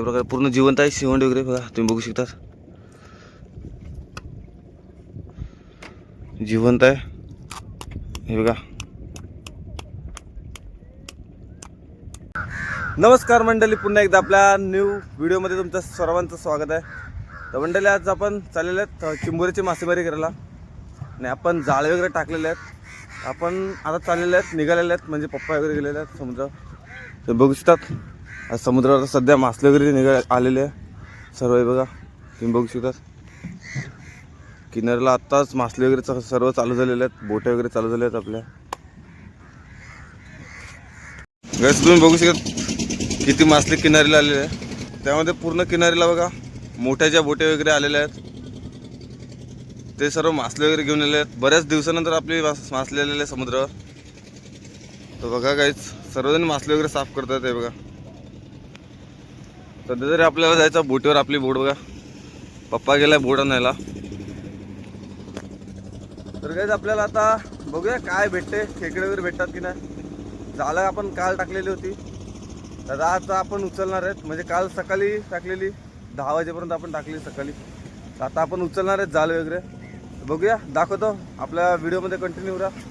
प्रकारे पूर्ण जिवंत आहे शिवंड वगैरे बघा तुम्ही बघू शकता. जिवंत आहे हे बघा. नमस्कार मंडळी, पुन्हा एकदा आपल्या न्यू व्हिडिओमध्ये तुमचं सर्वांचं स्वागत आहे. तर मंडळी आज आपण चाललेले आहेत चिंबोरीची मासेमारी करायला आणि आपण जाळे वगैरे टाकलेले आहेत. आपण आता चाललेले आहेत, निघालेले आहेत, म्हणजे पप्पा वगैरे गेलेले आहेत समुद्र. ते बघू शकतात आज समुद्रावर सध्या मासे वगैरे आलेले आहे सर्व. हे बघा तुम्ही बघू शकतात किनाऱ्याला आत्ताच मासे वगैरे सर्व चालू झालेले आहेत, बोटे वगैरे चालू झाले आहेत आपल्या. गैस तुम्ही बघू शकता किती मासे किनारीला आलेले आहे. त्यामध्ये पूर्ण किनारीला बघा मोठ्या ज्या बोटे वगैरे आलेल्या आहेत ते सर्व मासे वगैरे घेऊन आलेले आहेत. बऱ्याच दिवसानंतर आपली मासले आलेले समुद्रावर. तर बघा गाईच सर्वजण मासले वगैरे साफ करतात. हे बघा सध्या तरी आपल्याला जायचं बोटीवर. आपली बोट बघा, पप्पा गेलाय बोट आणायला. तर गाईज आपल्याला आता बघूया काय भेटते, खेकडे वगैरे भेटतात की नाही. जाळं आपण काल टाकलेली होती, तर आता आपण उचलणार आहेत. म्हणजे काल सकाळी टाकलेली 10 वाजेपर्यंत आपण टाकली सकाळी. आता आपण उचलणार आहेत जाळ वगैरे. बघूया, दाखवतो आपल्या व्हिडिओमध्ये, कंटिन्यू राहा.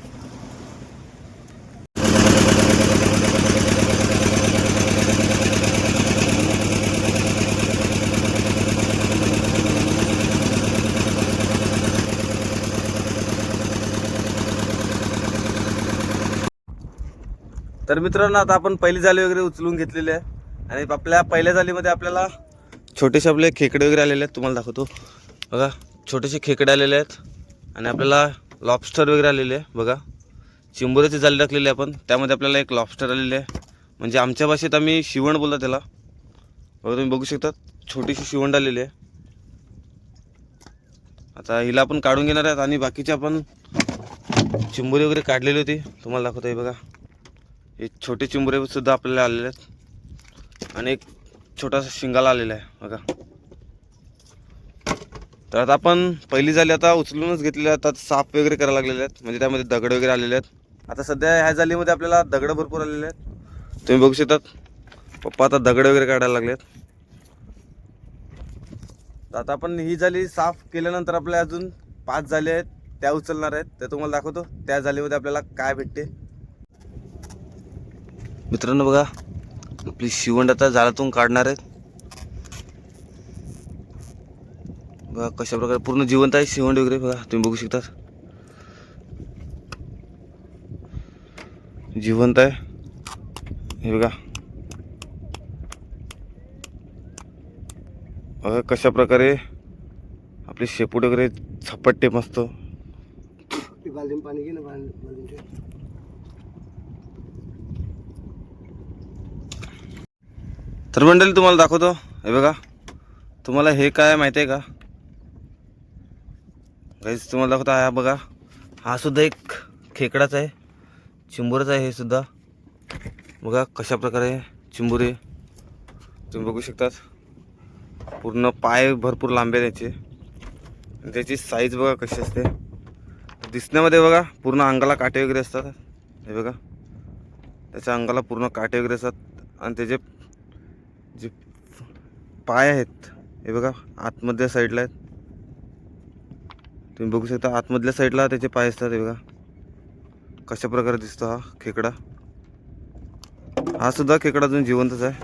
तर मित्रांनो आता आपण पहिली जाळी वगैरे उचलून घेतलेली आहे आणि आपल्या पहिल्या जाळीमध्ये आपल्याला छोटेसे आपले खेकडे वगैरे आलेले आहेत. तुम्हाला दाखवतो बघा, छोटेसे खेकडे आलेले आहेत आणि आपल्याला लॉबस्टर वगैरे आलेले आहे. बघा चिंबोरीची जाळी टाकलेली आहे आपण, त्यामध्ये आपल्याला एक लॉबस्टर आलेले आहे. म्हणजे आमच्या भाषेत आम्ही शिवण बोलतो त्याला. बघा तुम्ही बघू शकता छोटीशी शिवंड आलेली आहे. आता हिला आपण काढून घेणार आहेत आणि बाकीचे आपण चिंबोरी वगैरे काढलेली होती तुम्हाला दाखवतो. हे बघा हे छोटे चिंबोरे सुद्धा आपल्याला आलेले आहेत आणि एक छोटासा शिंगाला आलेला आहे बघा. तर आता आपण पहिली जाळी आता उचलूनच घेतलेली आहे. आता साफ वगैरे करायला लागलेले आहेत, म्हणजे त्यामध्ये दगड वगैरे आलेले आहेत. आता सध्या ह्या जाळीमध्ये आपल्याला दगड भरपूर आलेले आहेत. तुम्ही बघू शकतात पप्पा आता दगड वगैरे काढायला लागलेत. तर आता आपण ही जाळी साफ केल्यानंतर आपल्या अजून 5 जाळी आहेत त्या उचलणार आहेत. ते तुम्हाला दाखवतो त्या जाळीमध्ये आपल्याला काय भेटते. मित्रांनो बघा आपली शिवंड आता जाळ्यातून काढणार आहेत. बघा कशा प्रकारे पूर्ण जिवंत आहे शिवंड वगैरे. बघा तुम्ही बघू शकता जिवंत आहे हे बघा. बघा कशा प्रकारे आपले शेपूट वगैरे झपटते मस्त. तर मंडळी तुम्हाला दाखवतो. हे बघा तुम्हाला हे काय माहिती आहे का गाईस, तुम्हाला दाखवतो. हा बघा हा सुद्धा एक खेकडाच आहे, चिंबोरच आहे हे सुद्धा. बघा कशा प्रकारे चिंबोरी तुम्ही बघू शकतात. पूर्ण पाय भरपूर लांबे त्याचे. त्याची साईज बघा कशी असते दिसण्यामध्ये. बघा पूर्ण अंगाला काटे वगैरे असतात. हे बघा त्याच्या अंगाला पूर्ण काटे वगैरे असतात आणि त्याचे जे पाय आहेत हे बघा आतमधल्या साईडला आहेत. तुम्ही बघू शकता आतमधल्या साईडला त्याचे पाय असतात. हे बघा कशा प्रकारे दिसतो हा खेकडा. हा सुद्धा खेकडा अजून जिवंतच आहे.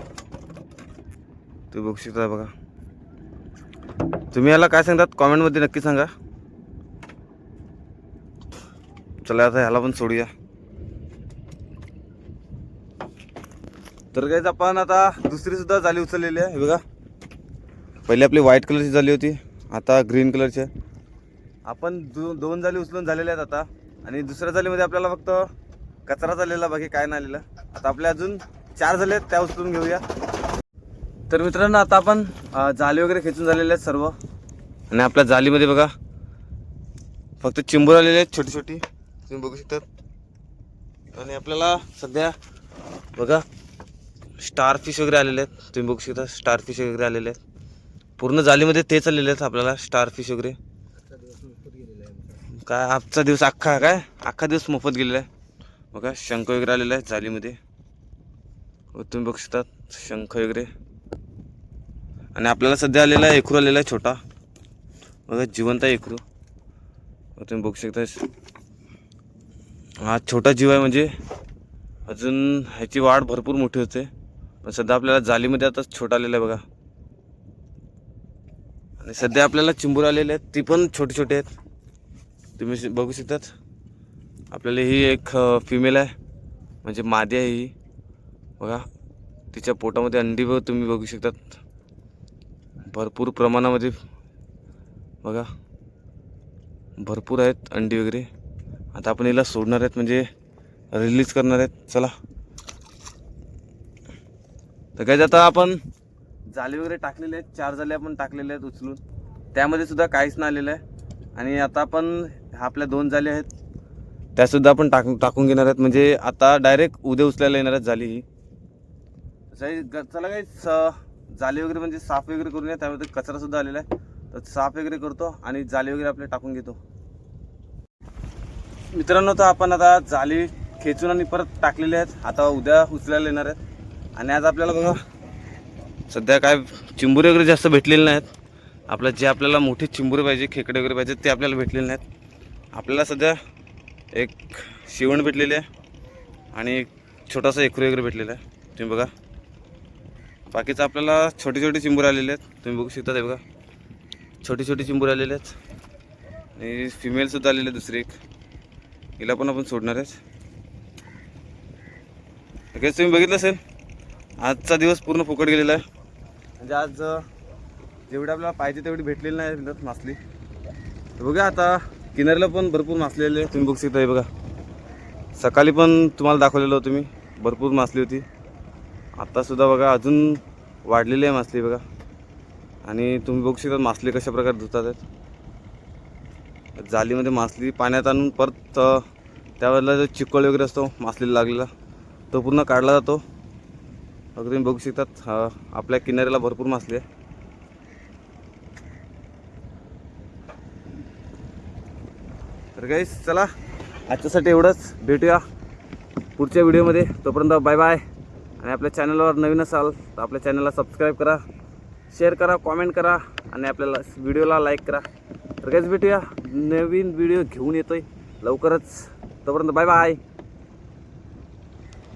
तुम्ही बघू शकता. बघा तुम्ही याला काय सांगतात कॉमेंटमध्ये नक्की सांगा. चला आता ह्याला पण सोडूया. तर गाईज आपण आता दुसरी सुद्धा जाळी उचललेली आहे. हे बघा पहिली आपली व्हाईट कलरची जाळी होती, आता ग्रीन कलरची आहे. आपण दोन जाळी उचलून झालेल्या आहेत आता. आणि दुसऱ्या जाळीमध्ये आपल्याला फक्त कचरा झालेला, बाकी काय नाही आलेला. आता आपल्या अजून 4 झाले आहेत त्या उचलून घेऊया. तर मित्रांनो आता आपण जाळी वगैरे खेचून झालेले आहेत सर्व. आणि आपल्या जाळीमध्ये बघा फक्त चिंबोर आलेले आहेत छोटी छोटी, तुम्ही बघू शकतात. आणि आपल्याला सध्या बघा स्टार फिश वगैरे आलेले आहेत. तुम्ही बघू शकता स्टार फिश वगैरे आलेले आहेत. पूर्ण जाळीमध्ये तेच आलेले आहेत आपल्याला स्टार फिश वगैरे. काय आजचा दिवस अख्खा दिवस मोफत गेलेला आहे. बघा शंख वगैरे आलेला आहे जाळीमध्ये. तुम्ही बघू शकता शंख वगैरे. आणि आपल्याला सध्या आलेला आहे एकरू आलेला आहे छोटा बघा, जिवंत आहे एकरू. तुम्ही बघू शकता हा छोटा जीव आहे, म्हणजे अजून ह्याची वाढ भरपूर मोठी होते. पण सध्या आपल्याला जालीमध्ये आता छोटा आलेला आहे बघा. आणि सध्या आपल्याला चिंबूर आलेले आहेत, ती पण छोटे छोटे आहेत. तुम्ही बघू शकतात. आपल्याला ही एक फिमेल आहे, म्हणजे मादी आहे ही बघा. तिच्या पोटामध्ये अंडी तुम्ही बघू शकतात भरपूर प्रमाणामध्ये बघा, भरपूर आहेत अंडी वगैरे. आता आपण हिला सोडणार आहेत, म्हणजे रिलीज करणार आहेत. चला तर काय, आता आपण जाळी वगैरे टाकलेले आहेत, 4 जाळे आपण टाकलेले आहेत उचलून, त्यामध्ये सुद्धा काहीच नाही आलेलं आहे. आणि आता आपण आपल्या 2 जाळी आहेत त्यासुद्धा आपण टाकून घेणार आहेत, म्हणजे आता डायरेक्ट उद्या उचलायला येणार आहेत जाळी ही. चला काही जाळी वगैरे म्हणजे साफ वगैरे करून या, त्यामध्ये कचरा सुद्धा आलेला आहे, तर साफ वगैरे करतो आणि जाळी वगैरे आपले टाकून घेतो. मित्रांनो, तर आपण आता जाळी खेचून आणि परत टाकलेले आहेत, आता उद्या उचलायला येणार आहेत. आणि आज आपल्याला बघा सध्या काय चिंबुरे वगैरे जास्त भेटलेले नाहीत. जे आपल्याला मोठे चिंबुरे पाहिजे, खेकडे वगैरे पाहिजे, ते आपल्याला भेटलेले नाहीत. आपल्याला सध्या एक शिवण भेटलेली आहे आणि एक छोटासा एकरू वगैरे भेटलेला आहे. तुम्ही बघा, बाकीचं आपल्याला छोटे छोटे चिंबुरे आलेले आहेत. तुम्ही बघू शकता, ते बघा छोटे छोटे चिंबुरे आलेले आहेत. आणि फिमेलसुद्धा आलेले आहे दुसरी एक, हिला पण आपण सोडणार आहे. लगेच तुम्ही बघितलं असेल, आजचा दिवस पूर्ण फुकट गेलेला आहे. म्हणजे आज जेवढे आपल्याला पाहिजे तेवढी भेटलेली नाही मासली. बघा, आता किनाऱ्याला पण भरपूर मासली आले, तुम्ही बघू शकता. हे बघा, सकाळी पण तुम्हाला दाखवलेलं होतं मी, भरपूर मासली होती. आत्तासुद्धा बघा अजून वाढलेली आहे मासली बघा. आणि तुम्ही बघू शकता मासली कशा प्रकारे धुतात आहेत. जाळीमध्ये मासली पाण्यात आणून परत त्यावरला जो चिकळ वगैरे असतो मासलीला लागलेला, तो पूर्ण काढला जातो. अगदी तुम्ही बघू शकतात आपल्या किनाऱ्याला भरपूर मासली आहे. तर गाईस, चला आजच्यासाठी एवढंच. भेटूया पुढच्या व्हिडिओमध्ये. तोपर्यंत बाय बाय. आणि आपल्या चॅनलवर नवीन असाल तर आपल्या चॅनलला सबस्क्राईब करा, शेअर करा, कॉमेंट करा आणि आपल्याला व्हिडिओला लाईक करा. तर गाईस, भेटूया नवीन व्हिडिओ घेऊन येतोय लवकरच. तोपर्यंत बाय बाय.